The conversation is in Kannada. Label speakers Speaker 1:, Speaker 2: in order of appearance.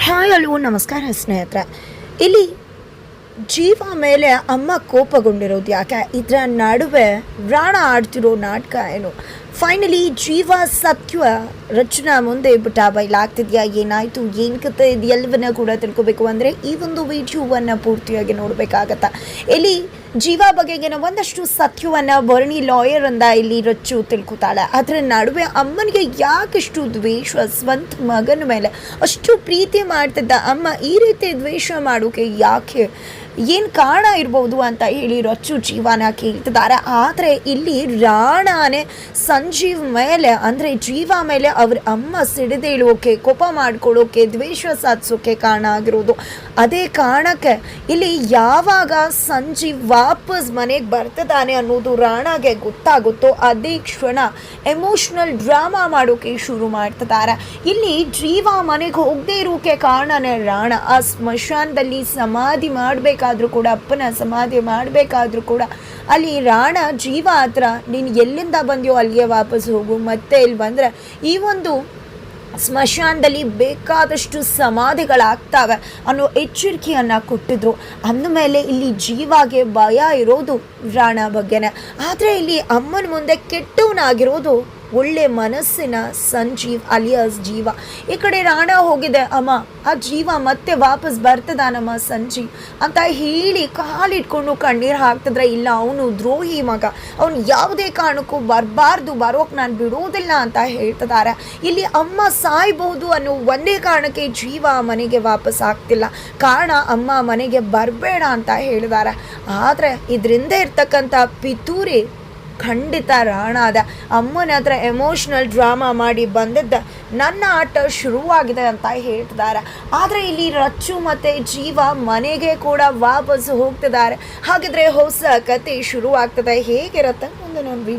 Speaker 1: ಹಾಯ್ ಹಲೋ ನಮಸ್ಕಾರ ಸ್ನೇಹಿತರೆ. ಇಲ್ಲಿ ಜೀವ ಮೇಲೆ ಅಮ್ಮ ಕೋಪಗೊಂಡಿರೋದು ಯಾಕೆ? ಇದರ ನಡುವೆ ರಾಣ ಆಡ್ತಿರೋ ನಾಟಕ ಏನು? ಫೈನಲಿ ಜೀವ ಸತ್ಯ ರಚನಾ ಮುಂದೆ ಬಿಟ್ಟ ಬಯಲಾಗ್ತಿದೆಯಾ? ಏನಾಯಿತು, ಏನು ಕತೆ, ಇದು ಎಲ್ಲವನ್ನ ಕೂಡ ತಿಳ್ಕೊಬೇಕು ಅಂದರೆ ಈ ಒಂದು ವಿಡಿಯೋವನ್ನು ಪೂರ್ತಿಯಾಗಿ ನೋಡಬೇಕಾಗತ್ತ. ಇಲ್ಲಿ ಜೀವ ಬಗೆಗಿನ ಒಂದಷ್ಟು ಸತ್ಯವನ್ನು ಭರಣಿ ಲಾಯರ್ ಅಂದ ಇಲ್ಲಿ ರಚ್ಚು ತಿಳ್ಕೊತಾಳೆ. ಅದರ ನಡುವೆ ಅಮ್ಮನಿಗೆ ಯಾಕಷ್ಟು ದ್ವೇಷ? ಸ್ವಂತ ಮಗನ ಮೇಲೆ ಅಷ್ಟು ಪ್ರೀತಿ ಮಾಡ್ತಿದ್ದ ಅಮ್ಮ ಈ ರೀತಿ ದ್ವೇಷ ಮಾಡೋಕೆ ಯಾಕೆ? ಏನು ಕಾರಣ ಇರ್ಬೋದು ಅಂತ ಹೇಳಿ ರಚ್ಚು ಜೀವನ ಕೇಳ್ತಿದ್ದಾರೆ. ಆದರೆ ಇಲ್ಲಿ ರಾಣಾನೇ ಸಂಜೀವ್ ಮೇಲೆ ಅಂದರೆ ಜೀವ ಮೇಲೆ ಅವ್ರ ಅಮ್ಮ ಸಿಡಿದೇಳುವೋಕೆ, ಕೋಪ ಮಾಡ್ಕೊಳ್ಳೋಕೆ, ದ್ವೇಷ ಸಾಧಿಸೋಕೆ ಕಾರಣ ಆಗಿರೋದು. ಅದೇ ಕಾರಣಕ್ಕೆ ಇಲ್ಲಿ ಯಾವಾಗ ಸಂಜೀವ್ ವಾಪಸ್ ಮನೆಗೆ ಬರ್ತಿದ್ದಾನೆ ಅನ್ನೋದು ರಾಣಾಗೆ ಗೊತ್ತಾಗುತ್ತೋ ಅದೇ ಕ್ಷಣ ಎಮೋಷ್ನಲ್ ಡ್ರಾಮಾ ಮಾಡೋಕೆ ಶುರು ಮಾಡ್ತಿದ್ದಾರೆ. ಇಲ್ಲಿ ಜೀವ ಮನೆಗೆ ಹೋಗದೇ ಇರೋಕೆ ಕಾರಣನೇ ರಾಣ. ಆ ಸ್ಮಶಾನದಲ್ಲಿ ಸಮಾಧಿ ಮಾಡಬೇಕಾದ್ರೂ ಕೂಡ, ಅಪ್ಪನ ಸಮಾಧಿ ಮಾಡಬೇಕಾದ್ರೂ ಕೂಡ ಅಲ್ಲಿ ರಾಣ ಜೀವ ಹತ್ರ ನೀನು ಎಲ್ಲಿಂದ ಬಂದ್ಯೋ ಅಲ್ಲಿಗೆ ವಾಪಸ್ ಹೋಗು, ಮತ್ತೆ ಇಲ್ಲಿ ಬಂದರೆ ಈ ಒಂದು ಸ್ಮಶಾನದಲ್ಲಿ ಬೇಕಾದಷ್ಟು ಸಮಾಧಿಗಳಾಗ್ತವೆ ಅನ್ನೋ ಎಚ್ಚರಿಕೆಯನ್ನು ಕೊಟ್ಟಿದ್ರು. ಅಂದಮೇಲೆ ಇಲ್ಲಿ ಜೀವಾಗೆ ಭಯ ಇರೋದು ರಾಣ ಬಗ್ಗೆನೇ. ಆದರೆ ಇಲ್ಲಿ ಅಮ್ಮನ ಮುಂದೆ ಕೆಟ್ಟವನಾಗಿರೋದು ಒಳ್ಳೆ ಮನಸ್ಸಿನ ಸಂಜೀವ್ ಅಲಿಯಾಸ್ ಜೀವ. ಈ ಕಡೆ ರಾಣ ಹೋಗಿದೆ, ಅಮ್ಮ ಆ ಜೀವ ಮತ್ತೆ ವಾಪಸ್ ಬರ್ತದಾನಮ್ಮ ಸಂಜೀವ್ ಅಂತ ಹೇಳಿ ಕಾಲಿಟ್ಕೊಂಡು ಕಣ್ಣೀರು ಹಾಕ್ತಿದ್ರೆ, ಇಲ್ಲ ಅವನು ದ್ರೋಹಿ ಮಗ, ಅವನು ಯಾವುದೇ ಕಾರಣಕ್ಕೂ ಬರಬಾರ್ದು, ಬರೋಕೆ ನಾನು ಬಿಡೋದಿಲ್ಲ ಅಂತ ಹೇಳ್ತಿದ್ದಾರೆ. ಇಲ್ಲಿ ಅಮ್ಮ ಸಾಯ್ಬಹುದು ಅನ್ನೋ ಒಂದೇ ಕಾರಣಕ್ಕೆ ಜೀವ ಮನೆಗೆ ವಾಪಸ್ ಆಗ್ತಿಲ್ಲ. ಕಾರಣ ಅಮ್ಮ ಮನೆಗೆ ಬರಬೇಡ ಅಂತ ಹೇಳಿದ್ದಾರೆ. ಆದರೆ ಇದರಿಂದ ಇರ್ತಕ್ಕಂಥ ಪಿತೂರಿ ಖಂಡಿತ ರಾಣ ಅದ. ಅಮ್ಮನ ಹತ್ರ ಎಮೋಷ್ನಲ್ ಡ್ರಾಮಾ ಮಾಡಿ ಬಂದಿದ್ದ ನನ್ನ ಆಟ ಶುರುವಾಗಿದೆ ಅಂತ ಹೇಳ್ತಿದ್ದಾರೆ. ಆದರೆ ಇಲ್ಲಿ ರಚ್ಚು ಮತ್ತು ಜೀವ ಮನೆಗೆ ಕೂಡ ವಾಪಸ್ ಹೋಗ್ತಿದ್ದಾರೆ. ಹಾಗಿದ್ರೆ ಹೊಸ ಕತೆ ಶುರುವಾಗ್ತದೆ. ಹೇಗಿರುತ್ತೆ ಮುಂದೆ ನೋಡಿ.